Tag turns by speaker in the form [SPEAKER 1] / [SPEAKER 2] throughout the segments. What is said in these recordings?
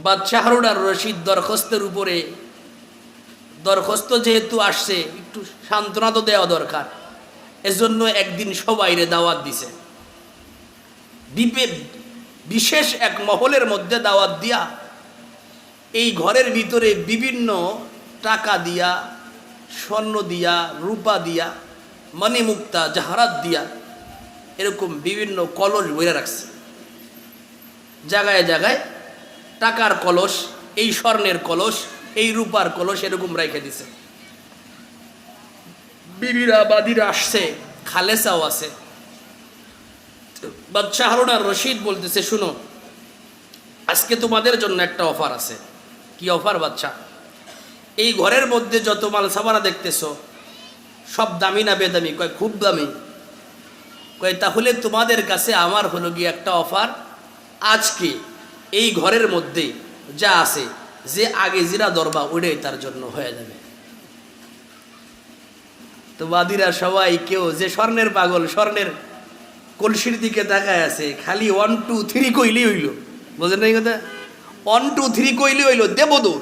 [SPEAKER 1] বাদশাহ হারুন আর রশিদ দরখাস্তের উপরে, দরখাস্ত যেহেতু আসছে একটু সান্ত্বনা তো দেওয়া দরকার, এজন্য একদিন সবাইরে দাওয়াত দিছে। বিশেষ এক মহলের মধ্যে দাওয়াত দিয়া এই ঘরের ভিতরে বিভিন্ন টাকা দিয়া, স্বর্ণ দিয়া, রূপা দিয়া, মণিমুক্তা জাহারাত দিয়া এরকম বিভিন্ন কলস বইরা রাখছে। জায়গায় জায়গায় টাকার কলস, এই স্বর্ণের কলস, এই রূপার কলস এরকম রেখে দিছে। বিবিরা বাদীরা আসছে, খালেসাও আছে। বাদশাহ হারুন আর রশিদ বলতেছে, শুনো, আজকে তোমাদের জন্য একটা অফার আছে। কি অফার বাদশাহ? এই ঘরের মধ্যে যত মাল সামানা দেখতেছো সব দামি না বেদামি? কয় খুব দামি। কয় তাহলে তোমাদের কাছে আমার হলো গিয়ে একটা অফার, আজকে এই ঘরের মধ্যে যা আছে, যে আগে জিরা দরবা ওইটাই তার জন্য হয়ে যাবে। তো বাদীরা সবাই কেউ যে স্বর্ণের পাগল, স্বর্ণের কলসির দিকে তাকায় আছে, খালি 1 2 3 কইলেই হইল। বোঝেন না এই কথা? 1 2 3 কইলেই হইল, দেবদূর।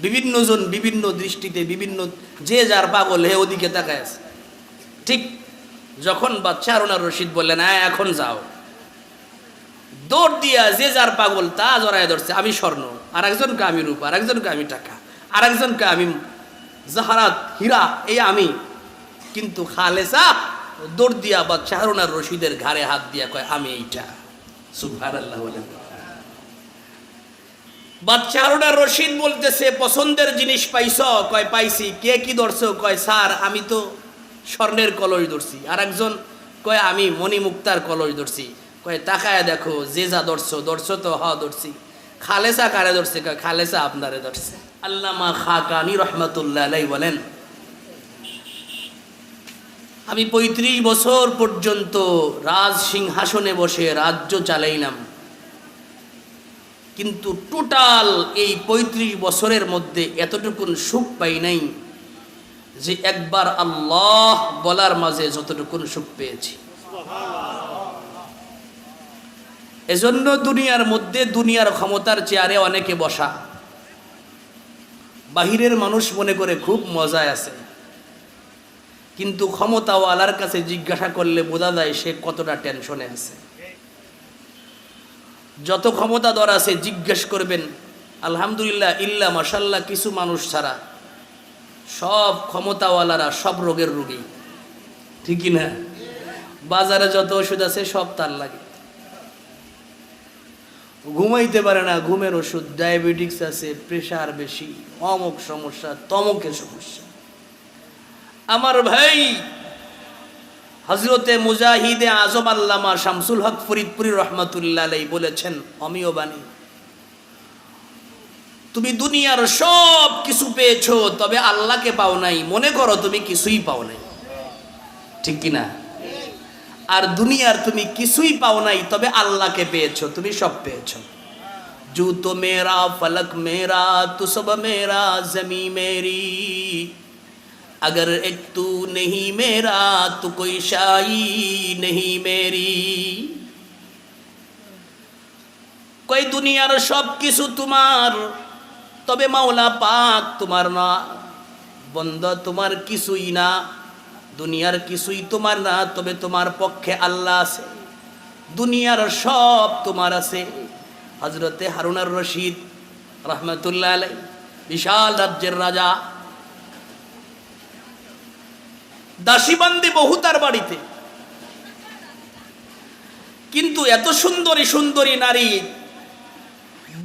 [SPEAKER 1] বিভিন্ন জন বিভিন্ন দৃষ্টিতে, বিভিন্ন যে যার পাগল হে ওদিকে তাকায় আছে। ঠিক যখন বাদশাহ হারুন আর রশিদ বললেন হ্যাঁ এখন যাও, দৌড় দিয়া যে যার পাগল তা জড়ায় ধরছে। আমি স্বর্ণ, আর একজনকে আমি রূপা, আর একজনকে আমি টাকা, আর একজনকে আমি জাহারাত হীরা, এই আমি। কিন্তু খালেসা দৌড় দিয়া বাদশাহ হারুন আর রশিদের ঘাড়ে হাত দিয়া কয় আমি এইটা। সুবহানাল্লাহ বলেন। বাদশাহ হারুন আর রশিদ বলতেছে পছন্দের জিনিস পাইছ? কয় পাইছি। কে কি ধরছো? কয় স্যার আমি তো স্বর্ণের কলস ধরছি। আর একজন কয় আমি মণিমুক্তার কলস ধরছি। কয় তাকায় দেখো যে যা ধরছো, ধরছো তো? হ ধরছি। খালেসা কারে ধরছে? কয় খালেসা আপনারে ধরছে। আল্লামা খাকানি রহমাতুল্লাহ আলাইহি বলেন, আমি 35 বছর পর্যন্ত রাজ সিংহাসনে বসে রাজ্য চালাইলাম, কিন্তু টোটাল এই 35 বছরের মধ্যে এতটুকুন সুখ পাই নাই যে একবার আল্লাহ বলার মাঝে যতটুকুন সুখ পেয়েছি। এজন্য দুনিয়ার মধ্যে দুনিয়ার ক্ষমতার চেয়ারে অনেকে বসা, বাহিরের মানুষ মনে করে খুব মজায় আছে, কিন্তু ক্ষমতাওয়ালার কাছে জিজ্ঞাসা করলে বোঝা যায় সে কতটা টেনশনে আছে। যত ক্ষমতাধর আছে জিজ্ঞেস করবেন, আলহামদুলিল্লাহ ইল্লা মাশাল্লাহ কিছু মানুষ ছাড়া সব ক্ষমতাওয়ালারা সব রোগের রোগী, ঠিকই না? বাজারে যত ওষুধ আছে সব তার লাগে। ঘুমাইতে পারে না, ঘুমের ওষুধ, ডায়াবেটিক্স আছে, প্রেশার বেশি, অমুক সমস্যা, তমকের সমস্যা। আমার ভাই হযরতে মুজাহিদে আজম আল্লামা শামসুল হক ফরিদপুরি রহমাতুল্লাহ আলাইহি বলেছেন অমিয় বাণী, তুমি দুনিয়ার সব কিছু পেয়েছো তবে আল্লাহকে পাও নাই, মনে করো তুমি কিছুই পাও নাই, ঠিক কিনা? আর দুনিয়ার তুমি কিছুই পাও নাই তবে আল্লাহকে পেয়েছো, তুমি সব পেয়েছো। জু তো মেরা, ফলক মেরা, তু সব মেরা, জমি মেরি, अगर एक तू नहीं मेरा तो कोई शाई नहीं मेरी। कोई दुनियार सब किछु तुम्हार तबे मौला पाक तुम्हार ना, बंदा तुम्हार किछुई ना, दुनियार किछुई तुम्हार ना तबे तुम्हार पक्षे आल्लाह आछे, दुनियार सब तुम्हार आछे। हजरते हारुन आर रशीद रहमतुल्लाह आलैहि विशाल राज्येर राजा, দাসী বান্দি বহু তার বাড়িতে, কিন্তু এত সুন্দরী সুন্দরী নারী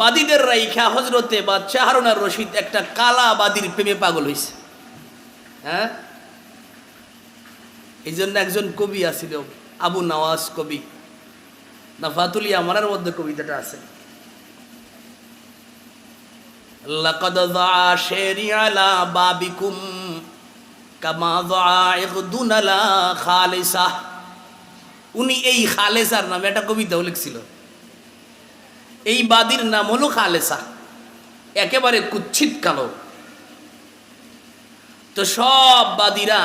[SPEAKER 1] বাদীদের রাইখা হযরতে বাদশাহ হারুন আর রশিদ একটা কালা বাদীর প্রেমে পাগল হইছে। হ্যাঁ, এই জন্য একজন কবি আছিল আবু নওয়াজ কবি, নাফাতুল আমারের মধ্যে কবিতাটা আছে, লাকাদ যাআ শারি আলা বাবিকুম কামা যাআ ইগদুন আলা খালিসা। উনি এই খালেসার নামে একটা কবিতাও লিখছিল। এই বাদীর নাম হলো খালেসা, একেবারে কুচ্ছিত কালো। তো সব বাদীরা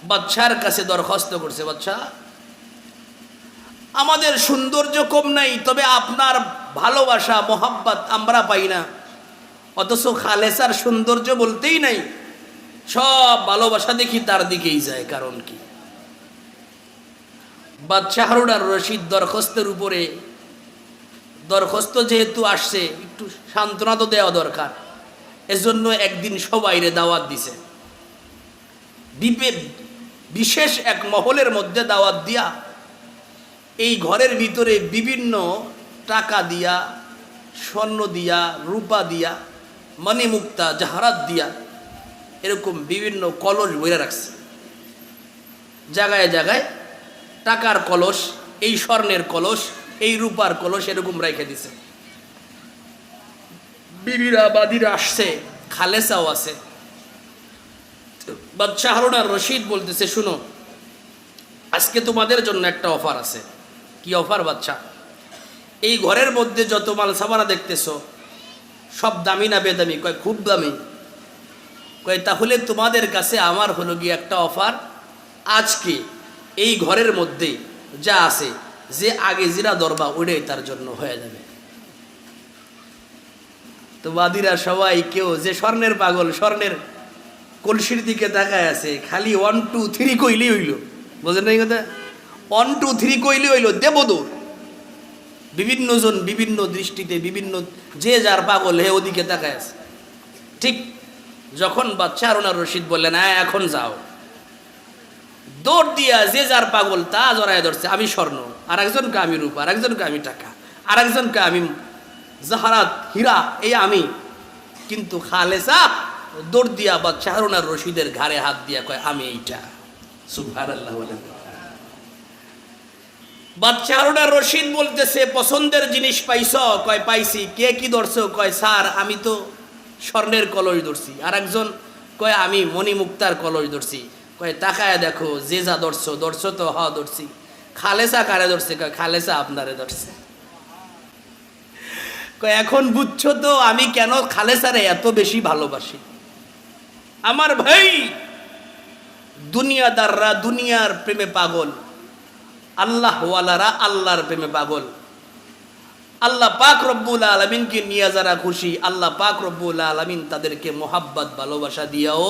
[SPEAKER 1] বাদশার কাছে দরখাস্ত করছে, বাদশা আমাদের সৌন্দর্য কম নাই, তবে আপনার ভালোবাসা মোহাব্বত আমরা পাই না, অথচ খালেসার সৌন্দর্য বলতেই নাই, সব ভালোবাসা দেখি তার দিকেই যায়। কারণ কি? বাদশাহ হারুন আর রশিদ দরখাস্তের উপরে, দরখাস্ত যেহেতু আসছে একটু সান্ত্বনা তো দেওয়া দরকার, এজন্য একদিন সবাইরে দাওয়াত দিছে। দ্বীপে বিশেষ এক মহলের মধ্যে দাওয়াত দিয়া এই ঘরের ভিতরে বিভিন্ন টাকা দিয়া, স্বর্ণ দিয়া, রূপা দিয়া, মণিমুক্তা জাহারাত দিয়া এরকম বিভিন্ন কলস বইরা রাখছে। জায়গায় জায়গায় টাকার কলস, এই স্বর্ণের কলস, এই রূপার কলস এরকম রেখে দিছে। বিবিরা বাদীরা আসছে, খালেসাও আছে। বাদশাহ হারুন আর রশিদ বলতেছে, শুনো, আজকে তোমাদের জন্য একটা অফার আছে। কি অফার বাদশাহ? এই ঘরের মধ্যে যত মাল সামানা দেখতেছো সব দামি না বেদামি? কয় খুব দামি। কয় তাহলে তোমাদের কাছে আমার হলো গিয়ে একটা অফার, আজকে এই ঘরের মধ্যে যা আছে, যে আগে জিরা দরবা ওটাই তার জন্য হয়ে যাবে। তো বাদীরা সবাই, কেউ যে স্বর্ণের পাগল, স্বর্ণের কলসির দিকে তাকায় আছে, খালি 1 2 3 কইলেই হইল। বোঝেন নাই কথা? 1 2 3 কইলেই হইল, দেবদূর। বিভিন্ন জন বিভিন্ন দৃষ্টিতে, বিভিন্ন যে যার পাগল হে ওদিকে তাকায় আছে। ঠিক যখন বাদশাহ হারুন আর রশিদ বললেন, হ্যাঁ এখন যাও, দৌড় দিয়া যে যার পাগল তা জড়ায় ধরছে। আমি স্বর্ণ, আর একজনকে আমি রূপা, আর একজনকে আমি টাকা, আর একজনকে আমি জাহারাত হীরা, এই আমি। কিন্তু খালেসা দৌড় দিয়া বাদশাহ হারুন আর রশিদের ঘাড়ে হাত দিয়া কয়, আমি এইটা। সুবহানাল্লাহ। বাদশাহ হারুন আর রশিদ বলতেছে, পছন্দের জিনিস পাইছ? কয় পাইছি। কে কি ধরছো? কয় স্যার আমি তো স্বর্ণের কলস ধরছি। আর একজন কয় আমি মণিমুক্তার কলস ধরছি। কয় তাকায় দেখো, যে যা ধরছো ধরছো তো? হ ধরছি। খালেসা কারে ধরছে? কয় খালেসা আপনারে ধরছে। কয় এখন বুঝছো তো আমি কেন খালেসারে এত বেশি ভালোবাসি? আমার ভাই, দুনিয়াদাররা দুনিয়ার প্রেমে পাগল, আল্লাহওয়ালারা আল্লাহর প্রেমে পাগল। আল্লাহ পাক রব্বুল আলামিনকে নিয়ে যারা খুশি, আল্লাহ পাক রব্বুল আলামিন তাদেরকে মোহাব্বত ভালোবাসা দিয়াও